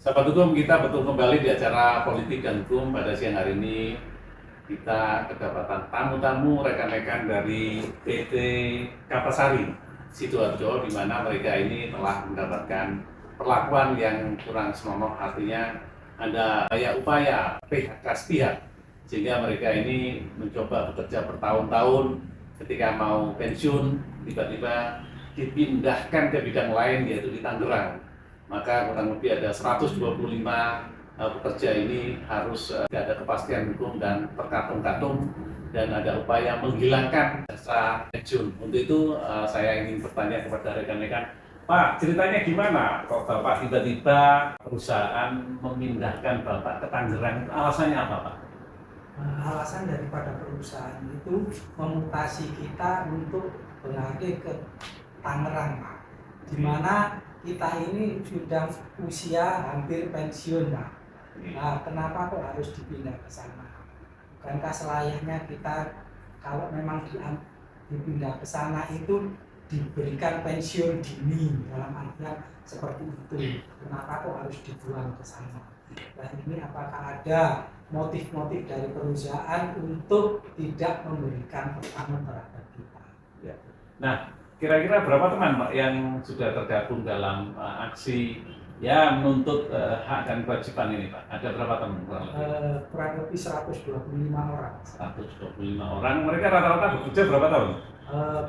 Sahabat hukum, kita bertemu kembali di acara Politik dan Hukum. Pada siang hari ini kita kedapatan tamu-tamu rekan-rekan dari PT Kapasari Sidoarjo, di mana mereka ini telah mendapatkan perlakuan yang kurang senonoh, artinya ada upaya pihak kas pihak, sehingga mereka ini mencoba bekerja bertahun-tahun. Ketika mau pensiun, tiba-tiba dipindahkan ke bidang lain, yaitu di Tangerang. Maka kurang lebih ada 125 pekerja ini harus tidak ada kepastian hukum dan terkatung-katung, dan ada upaya menghilangkan jasa pensiun. Untuk itu saya ingin bertanya kepada rekan-rekan, Pak, ceritanya gimana kok Bapak tiba-tiba perusahaan memindahkan Bapak ke Tangerang? Alasannya apa, Pak? Alasan daripada perusahaan itu memutasi kita untuk beralih ke Tangerang, Pak. Di mana kita ini sudah usia hampir pensiun, Pak. Nah, kenapa kok harus dipindah ke sana? Bukankah selayaknya kita kalau memang dipindah ke sana itu diberikan pensiun dini, dalam artian seperti itu. Kenapa kok harus dibuang ke sana? Dan ini apakah ada motif-motif dari perusahaan untuk tidak memberikan pertanggung terhadap kita? Ya. Nah, kira-kira berapa teman, Pak, yang sudah tergabung dalam aksi menuntut hak dan kewajiban ini, Pak? Ada berapa teman? Kurang lebih 125 orang. 125 orang. Mereka rata-rata bekerja berapa tahun?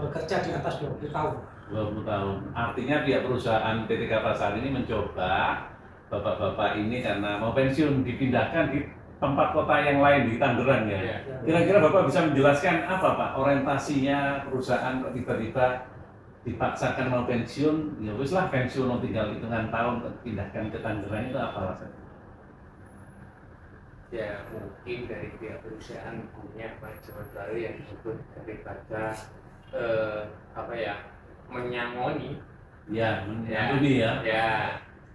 Bekerja di atas 20 tahun. 20 tahun. Artinya pihak perusahaan PT Kapasari ini mencoba bapak-bapak ini karena mau pensiun dipindahkan di tempat kota yang lain di Tangerang ya. Kira-kira Bapak bisa menjelaskan apa, Pak, orientasinya perusahaan kok tiba-tiba dipaksakan mau pensiun? Ya wis lah, pensiun tinggal hitungan tahun pindahkan ke Tangerang, itu apa alasannya? Ya mungkin dari pihak perusahaan punya manajemen baru yang disebut daripada menyangoni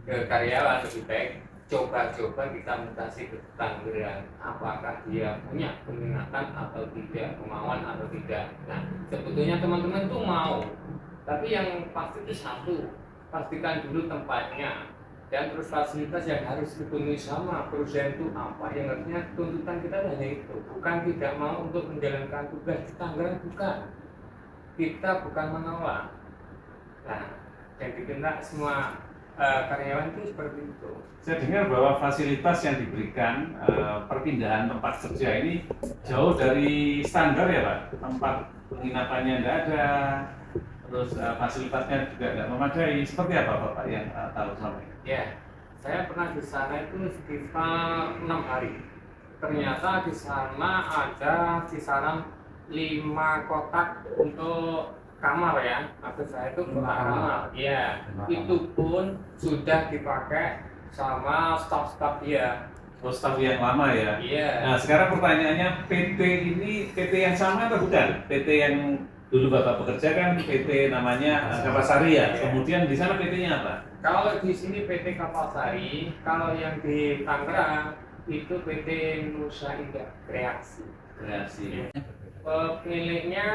ke karyawan, lebih baik coba-coba kita mutasi ke Tangerang, apakah dia punya peminatan atau tidak, kemauan atau tidak. Nah, sebetulnya teman-teman tuh mau, tapi yang pasti itu satu, pastikan dulu tempatnya, dan terus fasilitas yang harus dipenuhi sama perusahaan itu apa. Yang artinya tuntutan kita hanya itu, bukan tidak mau untuk menjalankan tugas di Tangerang, bukan. Kita bukan menolak. Nah, yang dikenal semua karyawan itu seperti itu. Saya dengar bahwa fasilitas yang diberikan perpindahan tempat kerja ini jauh dari standar ya, Pak. Tempat penginapannya tidak ada, terus fasilitasnya juga tidak memadai. Seperti apa, Bapak, yang tahu selama ini? Ya, saya pernah di sana itu sekitar 6 hari. Ternyata di sana ada kisaran 5 kotak untuk kamar ya, maksud saya itu kotak kamar. Ya, itu pun sudah dipakai sama staf-staf dia. Oh, staf yang lama ya? Iya. Nah, sekarang pertanyaannya, PT ini PT yang sama atau bukan? PT yang dulu Bapak bekerja kan PT namanya Kapasari ya? Kemudian di sana PT-nya apa? Kalau di sini PT Kapasari, kalau yang di Tangerang itu PT Nusa Indah Kreasi. Kreasi. Pemiliknya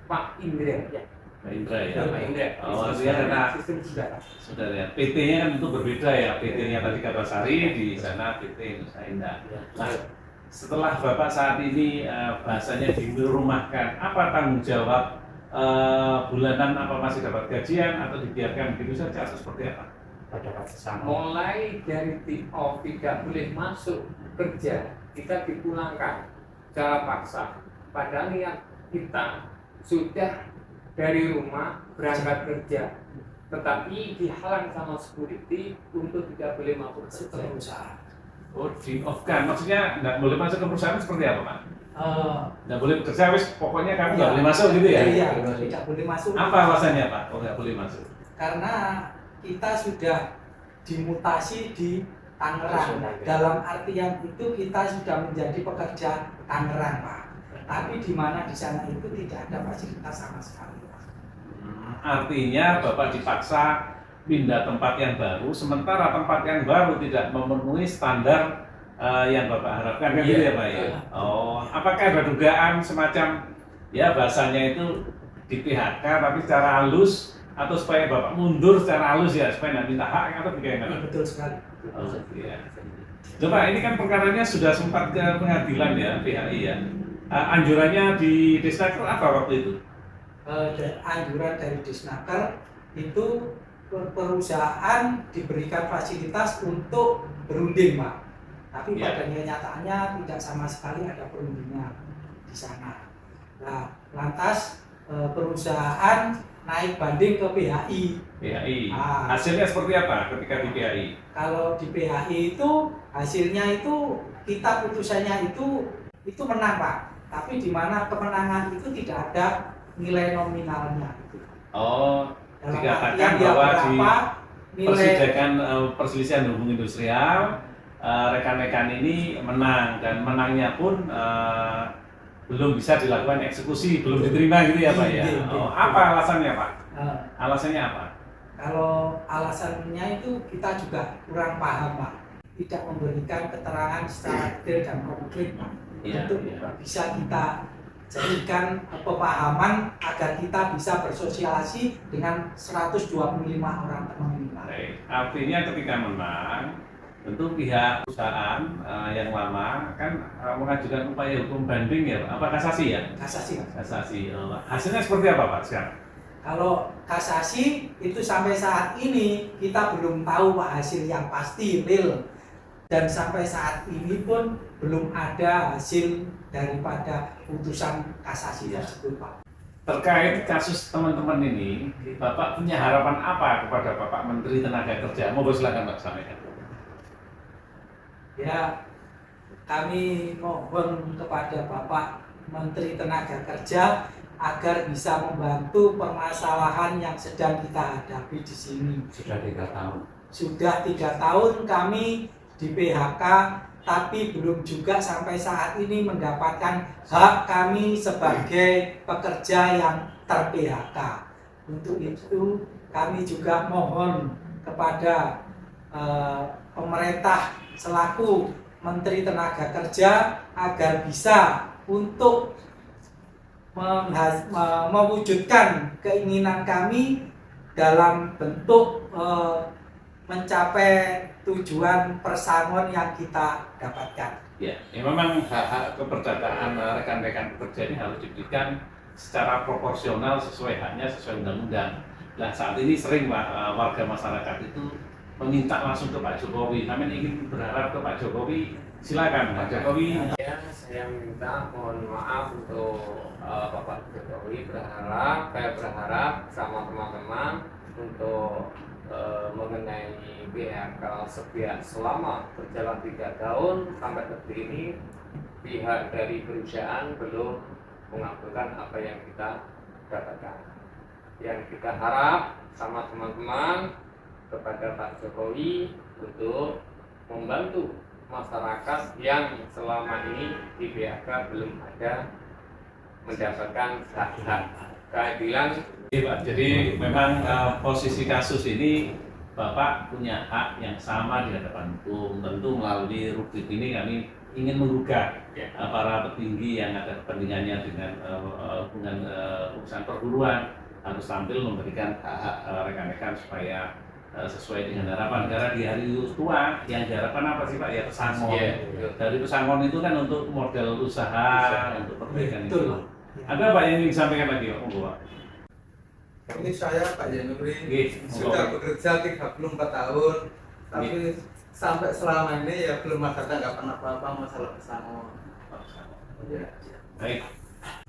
Pak Indra ya. Pak Indra ya? Pak Indra. Oh, artinya karena sistem sudah ya. PT-nya kan itu berbeda ya. PT-nya tadi Kapasari, di sana PT Nusa Indah. Nah, setelah Bapak saat ini bahasanya dirumahkan, apa tanggung jawab bulanan? Apa masih dapat gajian atau dibiarkan begitu saja atau seperti apa? Mulai dari tidak boleh masuk kerja, kita dipulangkan secara paksa. Padahal niat kita sudah dari rumah berangkat kerja, tetapi dihalang sama security untuk tidak boleh masuk ke perusahaan. Oh, di off kan? Maksudnya nggak boleh masuk ke perusahaan seperti apa, Pak? Nggak boleh bekerja, wis pokoknya kamu nggak boleh masuk gitu ya? Iya, tidak boleh masuk. Apa alasannya, Pak? Oh, nggak boleh masuk? Karena kita sudah dimutasi di Tangerang. Dalam artian itu kita sudah menjadi pekerja Tangerang, Pak. Tapi di mana di sana itu tidak ada fasilitas sama sekali. Artinya Bapak dipaksa pindah tempat yang baru, sementara tempat yang baru tidak memenuhi standar yang Bapak harapkan, kan gitu ya, Pak ya? Oh, apakah ada dugaan semacam ya bahasanya itu di PHK tapi secara halus, atau supaya Bapak mundur secara halus ya, supaya nggak minta hak atau bagaimana? Betul sekali. Oh, iya. Coba ini kan perkaranya sudah sempat ke pengadilan ya, PHI ya. Anjurannya di Disnaker apa waktu itu? Anjuran dari Disnaker itu perusahaan diberikan fasilitas untuk berunding, Pak. Tapi Ya. pada kenyataannya tidak sama sekali ada perundingan di sana. Nah, lantas perusahaan naik banding ke PHI. PHI. Ah. Hasilnya seperti apa ketika di PHI? Kalau di PHI itu hasilnya itu kita putusannya itu menang, Pak. Tapi di mana kemenangan itu tidak ada nilai nominalnya. Oh, Dalam dikatakan artian dia bahwa di berapa nilai perselisihan hubungan industrial, rekan-rekan ini menang dan menangnya pun belum bisa dilakukan eksekusi, belum diterima gitu ya Pak ya. Iya. Oh, apa alasannya Pak? eh, Alasannya apa? kalau alasannya itu kita juga kurang paham, Pak. Tidak memberikan keterangan secara detail dan konkret, Pak. Iya, Untuk iya. bisa kita jadikan pemahaman agar kita bisa bersosialisasi dengan 125 orang teman ini, Pak. Baik. Artinya ketika menang, tentu pihak perusahaan yang lama kan mengajukan upaya hukum banding ya, Pak? Apa kasasi ya? Kasasi, Pak. Kasasi. Hasilnya seperti apa Pak sekarang? Kalau kasasi itu sampai saat ini kita belum tahu, Pak, hasil yang pasti real, dan sampai saat ini pun belum ada hasil daripada putusan kasasi tersebut, Pak. Terkait kasus teman-teman ini, Bapak punya harapan apa kepada Bapak Menteri Tenaga Kerja? Mau silakan Pak sampaikan. Ya, kami mohon kepada Bapak Menteri Tenaga Kerja agar bisa membantu permasalahan yang sedang kita hadapi di sini. Sudah 3 tahun. Sudah 3 tahun kami di PHK, tapi belum juga sampai saat ini mendapatkan hak kami sebagai pekerja yang ter-PHK. Untuk itu kami juga mohon kepada pemerintah selaku Menteri Tenaga Kerja agar bisa untuk mewujudkan keinginan kami dalam bentuk mencapai tujuan persangon yang kita dapatkan. Ya, memang hak-hak keperdataan rekan-rekan pekerja ini harus diberikan secara proporsional sesuai haknya, sesuai undang-undang. Nah, saat ini sering Pak, warga masyarakat itu meminta langsung ke Pak Jokowi. Kami ingin berharap ke Pak Jokowi. Silakan Pak Jokowi. Ya, saya minta mohon maaf untuk Bapak Jokowi, saya berharap sama teman-teman untuk mengenai PHK sepihak selama berjalan 3 tahun sampai detik ini pihak dari perusahaan belum mengabulkan apa yang kita dapatkan. Yang kita harap sama teman-teman kepada Pak Jokowi untuk membantu masyarakat yang selama ini di PHK belum ada mendapatkan hak-hak keadilan. Iya, Pak. Jadi memang posisi kasus ini Bapak punya hak yang sama di hadapan hukum. Tentu melalui rubrik ini kami ingin menggugat para petinggi yang ada kepentingannya dengan hubungan urusan perguruan harus tampil memberikan hak-hak rekan-rekan supaya sesuai dengan harapan. Karena di hari tua yang diharapkan apa sih Pak? Ya pesangon. Dari pesangon itu kan untuk model usaha, untuk perbaikan itu. Ada Pak yang ingin disampaikan lagi Pak? Monggo Pak. Ini saya Pak Yanuri Oke, sudah bekerja 34 tahun, tapi sampai selama ini ya belum ada tanggapan apa-apa masalah pesangon. Ya. Baik,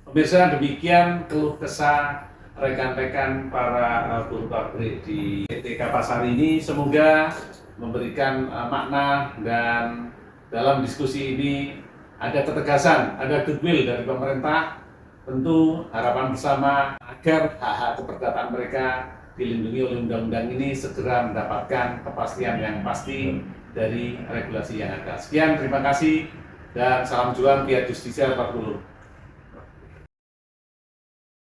pemirsa demikian keluh kesah rekan-rekan para buruh pabrik di PT Kapasari ini. Semoga memberikan makna dan dalam diskusi ini ada ketegasan, ada goodwill dari pemerintah. Tentu harapan bersama agar hak-hak keperdataan mereka dilindungi oleh undang-undang ini segera mendapatkan kepastian yang pasti dari regulasi yang ada. Sekian, terima kasih dan salam juang Via Justisia 40.